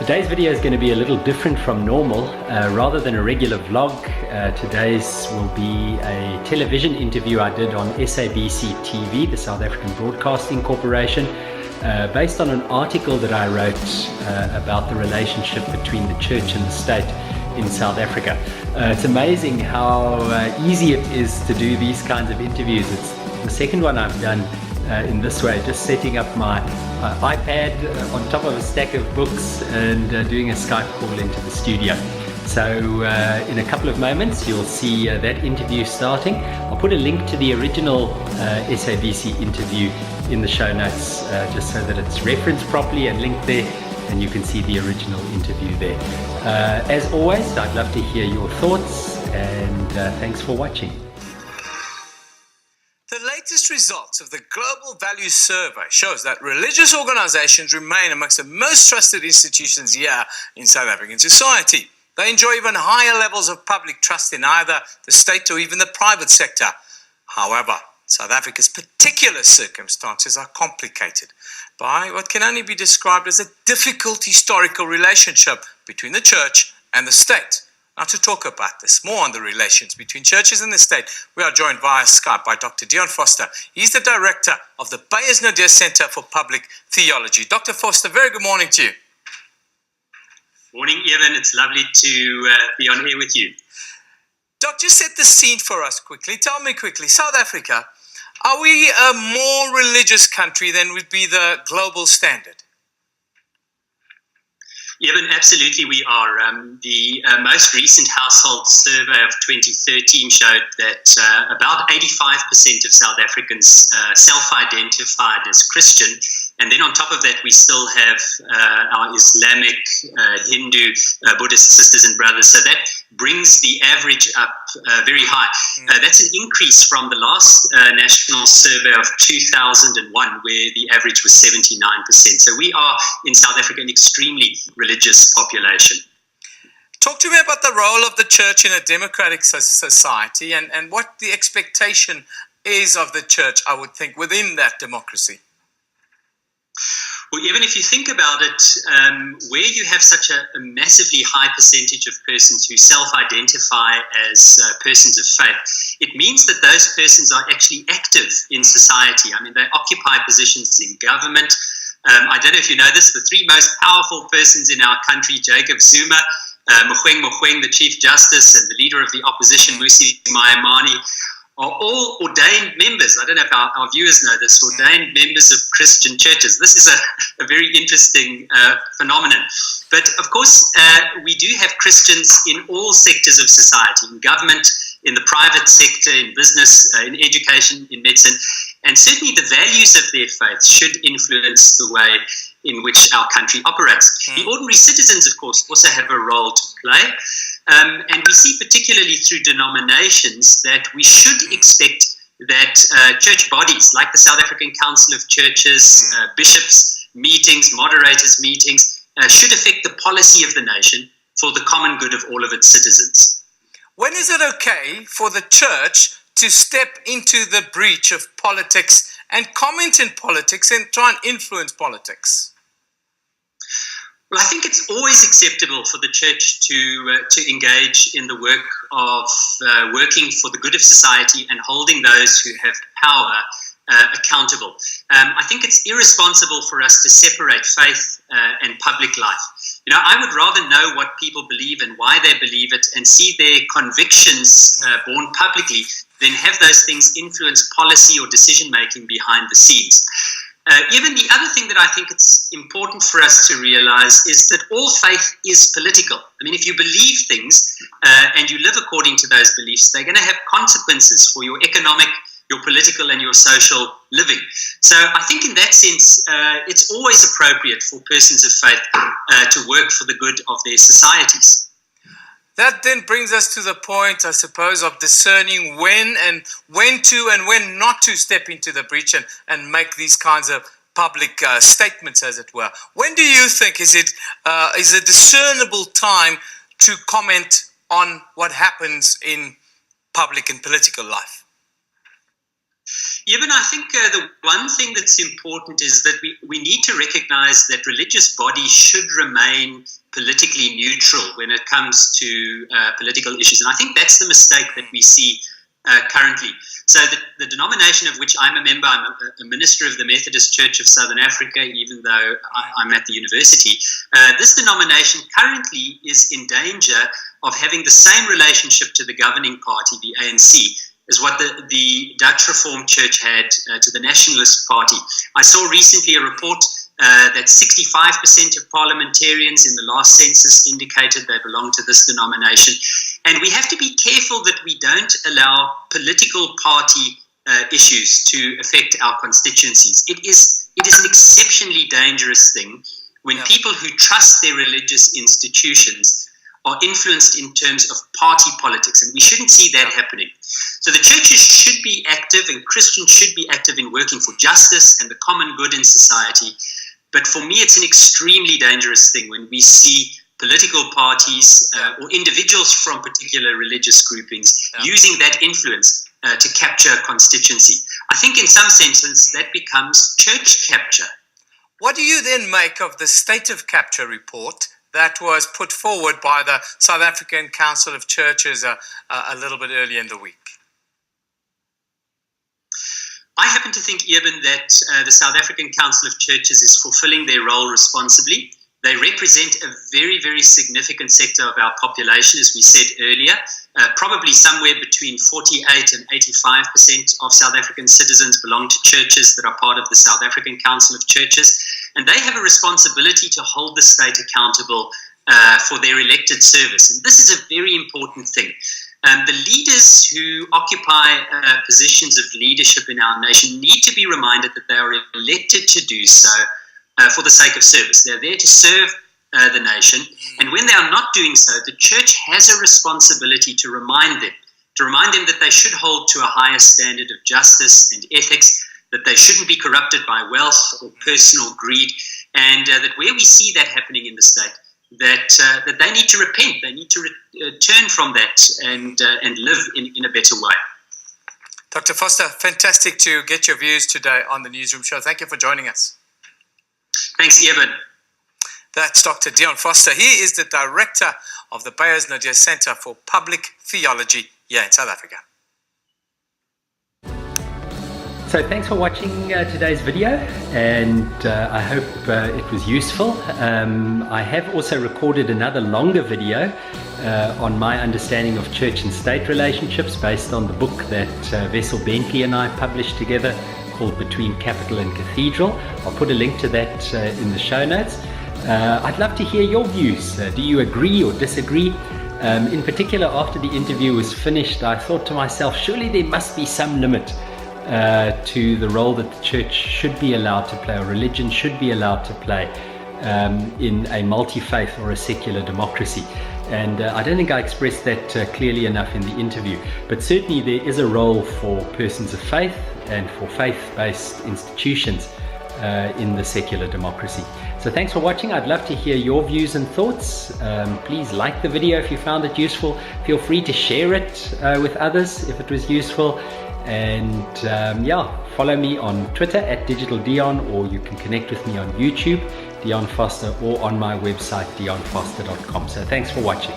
Today's video is going to be a little different from normal. Rather than a regular vlog, today's will be a television interview I did on SABC TV, the South African Broadcasting Corporation, based on an article that I wrote about the relationship between the church and the state in South Africa. It's amazing how easy it is to do these kinds of interviews. It's the second one I've done in this way, just setting up my iPad on top of a stack of books and doing a Skype call into the studio. So in a couple of moments you'll see that interview starting. I'll put a link to the original SABC interview in the show notes just so that it's referenced properly and linked there, and you can see the original interview there. As always, I'd love to hear your thoughts, and thanks for watching. The latest results of the Global Values Survey shows that religious organizations remain amongst the most trusted institutions here in South African society. They enjoy even higher levels of public trust in either the state or even the private sector. However, South Africa's particular circumstances are complicated by what can only be described as a difficult historical relationship between the church and the state. Now, to talk about this, more on the relations between churches and the state, we are joined via Skype by Dr. Dion Forster. He's the director of the Beyers Naudé Center for Public Theology. Dr. Forster, very good morning to you. Morning, Evan. It's lovely to be on here with you. Doc, just set the scene for us quickly. Tell me quickly, South Africa, are we a more religious country than would be the global standard? Evan, absolutely we are. The most recent household survey of 2013 showed that about 85% of South Africans self-identified as Christian. And then on top of that, we still have our Islamic, Hindu, Buddhist sisters and brothers. So that brings the average up very high. That's an increase from the last national survey of 2001, where the average was 79%. So we are, in South Africa, an extremely religious population. Talk to me about the role of the church in a democratic society and what the expectation is of the church, I would think, within that democracy. Well, even if you think about it, where you have such a massively high percentage of persons who self-identify as persons of faith, it means that those persons are actually active in society. I mean, they occupy positions in government. I don't know if you know this, the three most powerful persons in our country, Jacob Zuma, Mogoeng, the Chief Justice, and the leader of the opposition, Mmusi Maimane, are all ordained members. I don't know if our viewers know this, ordained members of Christian churches. This is a very interesting phenomenon. But of course, we do have Christians in all sectors of society, in government, in the private sector, in business, in education, in medicine. And certainly the values of their faith should influence the way in which our country operates. The ordinary citizens, of course, also have a role to play. And we see particularly through denominations that we should expect that church bodies like the South African Council of Churches, bishops' meetings, moderators' meetings, should affect the policy of the nation for the common good of all of its citizens. When is it okay for the church to step into the breach of politics and comment in politics and try and influence politics? Well, I think it's always acceptable for the church to engage in the work of working for the good of society and holding those who have power accountable. I think it's irresponsible for us to separate faith and public life. You know, I would rather know what people believe and why they believe it and see their convictions borne publicly than have those things influence policy or decision-making behind the scenes. Even the other thing that I think it's important for us to realize is that all faith is political. I mean, if you believe things and you live according to those beliefs, they're going to have consequences for your economic, your political and your social living. So I think in that sense, it's always appropriate for persons of faith to work for the good of their societies. That then brings us to the point, I suppose, of discerning when to and when not to step into the breach and make these kinds of public statements, as it were. When do you think is a discernible time to comment on what happens in public and political life? Even I think the one thing that's important is that we need to recognize that religious bodies should remain politically neutral when it comes to political issues. And I think that's the mistake that we see currently. So the denomination of which I'm a member, I'm a minister of the Methodist Church of Southern Africa, even though I'm at the university. This denomination currently is in danger of having the same relationship to the governing party, the ANC, as what the Dutch Reformed Church had to the Nationalist Party. I saw recently a report that 65% of parliamentarians in the last census indicated they belong to this denomination. And we have to be careful that we don't allow political party issues to affect our constituencies. It is an exceptionally dangerous thing when people who trust their religious institutions are influenced in terms of party politics, and we shouldn't see that happening. So the churches should be active, and Christians should be active in working for justice and the common good in society. But for me, it's an extremely dangerous thing when we see political parties or individuals from particular religious groupings using that influence to capture a constituency. I think in some senses that becomes church capture. What do you then make of the State of Capture report that was put forward by the South African Council of Churches a little bit earlier in the week? I happen to think, Eben, that the South African Council of Churches is fulfilling their role responsibly. They represent a very, very significant sector of our population, as we said earlier. Probably somewhere between 48 and 85% of South African citizens belong to churches that are part of the South African Council of Churches. And they have a responsibility to hold the state accountable for their elected service. And this is a very important thing. The leaders who occupy positions of leadership in our nation need to be reminded that they are elected to do so for the sake of service. They're there to serve the nation. And when they are not doing so, the church has a responsibility to remind them that they should hold to a higher standard of justice and ethics, that they shouldn't be corrupted by wealth or personal greed, and that where we see that happening in the state, that they need to repent, they need to turn from that and live in a better way. Dr. Forster, fantastic to get your views today on the Newsroom Show. Thank you for joining us. Thanks, Eben. That's Dr. Dion Forster. He is the director of the Beyers Naudé Center for Public Theology here in South Africa. So thanks for watching today's video, and I hope it was useful. I have also recorded another longer video on my understanding of church and state relationships based on the book that Vessel Bentley and I published together called Between Capital and Cathedral. I'll put a link to that in the show notes. I'd love to hear your views. Do you agree or disagree? In particular, after the interview was finished, I thought to myself, surely there must be some limit to the role that the church should be allowed to play, or religion should be allowed to play in a multi-faith or a secular democracy. And I don't think I expressed that clearly enough in the interview. But certainly there is a role for persons of faith and for faith-based institutions in the secular democracy. So thanks for watching. I'd love to hear your views and thoughts. Please like the video if you found it useful. Feel free to share it with others if it was useful. And follow me on Twitter at Digital Dion, or you can connect with me on YouTube, Dion Forster, or on my website, dionforster.com. So thanks for watching.